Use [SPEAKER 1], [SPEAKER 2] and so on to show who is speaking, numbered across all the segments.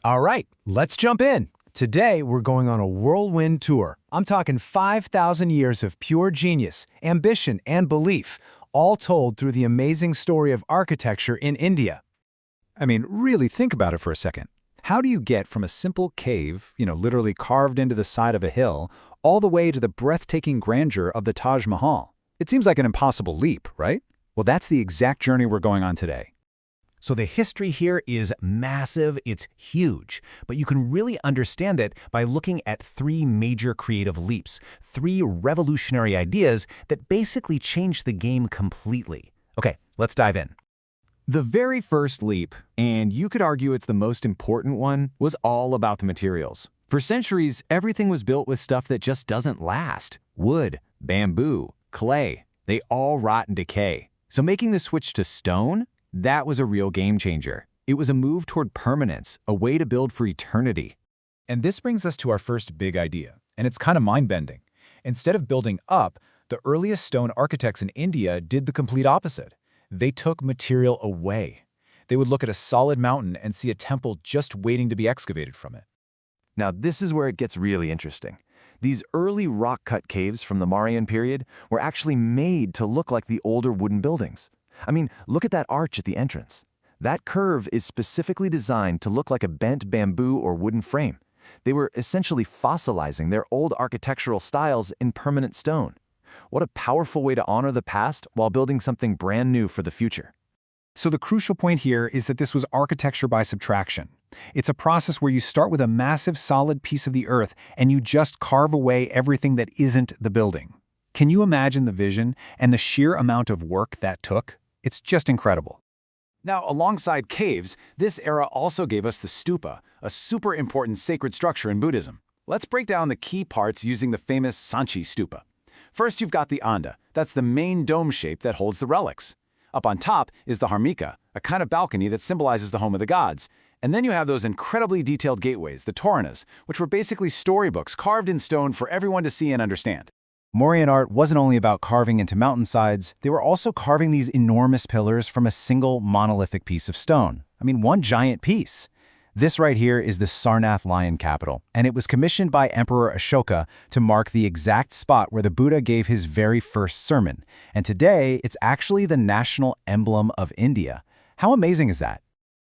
[SPEAKER 1] All right, let's jump in. Today, we're going on a whirlwind tour. I'm talking 5,000 years of pure genius, ambition, and belief, all told through the amazing story of architecture in India.
[SPEAKER 2] I mean, really think about it for a second. How do you get from a simple cave, literally carved into the side of a hill, all the way to the breathtaking grandeur of the Taj Mahal? It seems like an impossible leap, right? Well, that's the exact journey we're going on today.
[SPEAKER 1] So the history here is massive, it's huge, but you can really understand it by looking at three major creative leaps, three revolutionary ideas that basically changed the game completely. Okay, let's dive in.
[SPEAKER 3] The very first leap, and you could argue it's the most important one, was all about the materials. For centuries, everything was built with stuff that just doesn't last. Wood, bamboo, clay, they all rot and decay. So making the switch to stone? That was a real game changer. It was a move toward permanence, a way to build for eternity.
[SPEAKER 2] And this brings us to our first big idea, and it's kind of mind-bending. Instead of building up, the earliest stone architects in India did the complete opposite. They took material away. They would look at a solid mountain and see a temple just waiting to be excavated from it.
[SPEAKER 4] Now this is where it gets really interesting. These early rock-cut caves from the Mauryan period were actually made to look like the older wooden buildings. I mean, look at that arch at the entrance. That curve is specifically designed to look like a bent bamboo or wooden frame. They were essentially fossilizing their old architectural styles in permanent stone. What a powerful way to honor the past while building something brand new for the future.
[SPEAKER 2] So the crucial point here is that this was architecture by subtraction. It's a process where you start with a massive solid piece of the earth and you just carve away everything that isn't the building. Can you imagine the vision and the sheer amount of work that took? It's just incredible.
[SPEAKER 3] Now, alongside caves, this era also gave us the stupa, a super important sacred structure in Buddhism. Let's break down the key parts using the famous Sanchi stupa. First, you've got the anda. That's the main dome shape that holds the relics. Up on top is the harmika, a kind of balcony that symbolizes the home of the gods. And then you have those incredibly detailed gateways, the toranas, which were basically storybooks carved in stone for everyone to see and understand.
[SPEAKER 1] Mauryan art wasn't only about carving into mountainsides, they were also carving these enormous pillars from a single monolithic piece of stone. I mean, one giant piece. This right here is the Sarnath lion capital, and it was commissioned by Emperor Ashoka to mark the exact spot where the Buddha gave his very first sermon. And today, it's actually the national emblem of India. How amazing is that?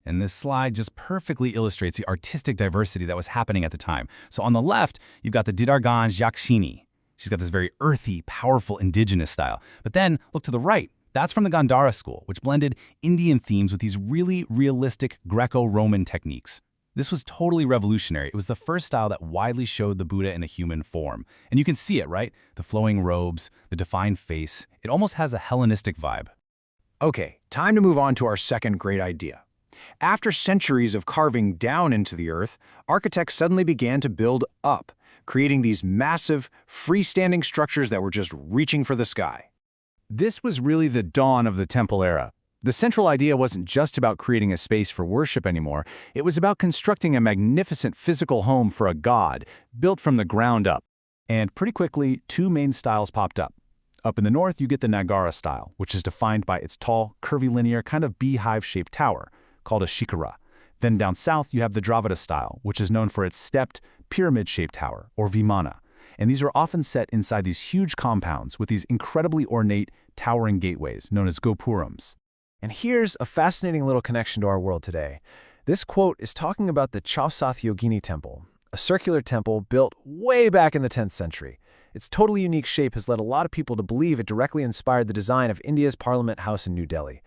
[SPEAKER 5] And this slide just perfectly illustrates the artistic diversity that was happening at the time. So on the left, you've got the Didarganj Yakshini. She's got this very earthy, powerful indigenous style. But then look to the right. That's from the Gandhara school, which blended Indian themes with these really realistic Greco-Roman techniques. This was totally revolutionary. It was the first style that widely showed the Buddha in a human form. And you can see it, right? The flowing robes, the defined face. It almost has a Hellenistic vibe.
[SPEAKER 1] Okay, time to move on to our second great idea. After centuries of carving down into the earth, architects suddenly began to build up, creating these massive, freestanding structures that were just reaching for the sky.
[SPEAKER 2] This was really the dawn of the temple era. The central idea wasn't just about creating a space for worship anymore. It was about constructing a magnificent physical home for a god, built from the ground up. And pretty quickly, two main styles popped up. Up in the north, you get the Nagara style, which is defined by its tall, curvilinear, kind of beehive-shaped tower, called a shikara. Then down south, you have the Dravida style, which is known for its stepped, pyramid-shaped tower, or vimana. And these are often set inside these huge compounds with these incredibly ornate, towering gateways, known as gopurams.
[SPEAKER 6] And here's a fascinating little connection to our world today. This quote is talking about the Chausath Yogini Temple, a circular temple built way back in the 10th century. Its totally unique shape has led a lot of people to believe it directly inspired the design of India's Parliament House in New Delhi.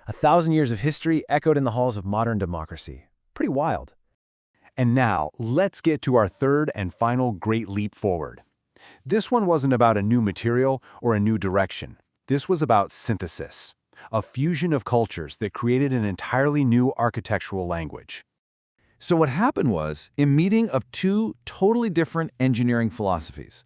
[SPEAKER 6] 1,000 years of history echoed in the halls of modern democracy. Pretty wild.
[SPEAKER 2] And now, let's get to our third and final great leap forward. This one wasn't about a new material or a new direction. This was about synthesis, a fusion of cultures that created an entirely new architectural language.
[SPEAKER 4] So what happened was a meeting of two totally different engineering philosophies.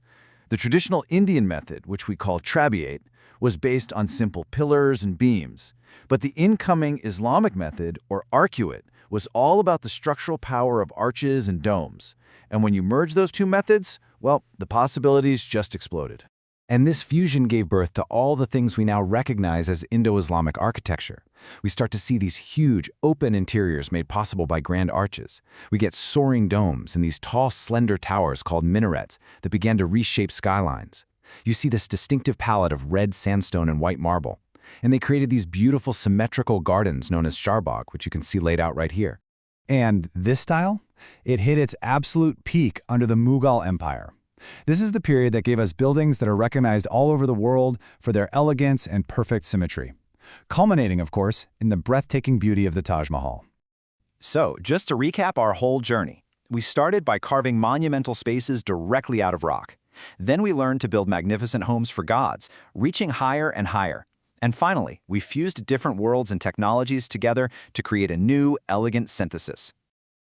[SPEAKER 4] The traditional Indian method, which we call trabeate, was based on simple pillars and beams. But the incoming Islamic method, or arcuate, was all about the structural power of arches and domes. And when you merge those two methods, well, the possibilities just exploded.
[SPEAKER 2] And this fusion gave birth to all the things we now recognize as Indo-Islamic architecture. We start to see these huge, open interiors made possible by grand arches. We get soaring domes and these tall, slender towers called minarets that began to reshape skylines. You see this distinctive palette of red sandstone and white marble. And they created these beautiful symmetrical gardens known as charbagh, which you can see laid out right here.
[SPEAKER 3] And this style? It hit its absolute peak under the Mughal Empire. This is the period that gave us buildings that are recognized all over the world for their elegance and perfect symmetry. Culminating, of course, in the breathtaking beauty of the Taj Mahal.
[SPEAKER 1] So, just to recap our whole journey, we started by carving monumental spaces directly out of rock. Then we learned to build magnificent homes for gods, reaching higher and higher. And finally, we fused different worlds and technologies together to create a new, elegant synthesis.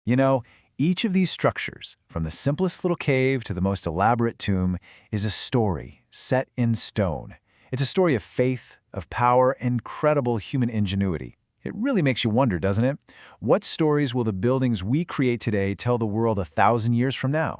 [SPEAKER 6] You know, each of these structures, from the simplest little cave to the most elaborate tomb, is a story set in stone. It's a story of faith, of power, incredible human ingenuity. It really makes you wonder, doesn't it? What stories will the buildings we create today tell the world 1,000 years from now?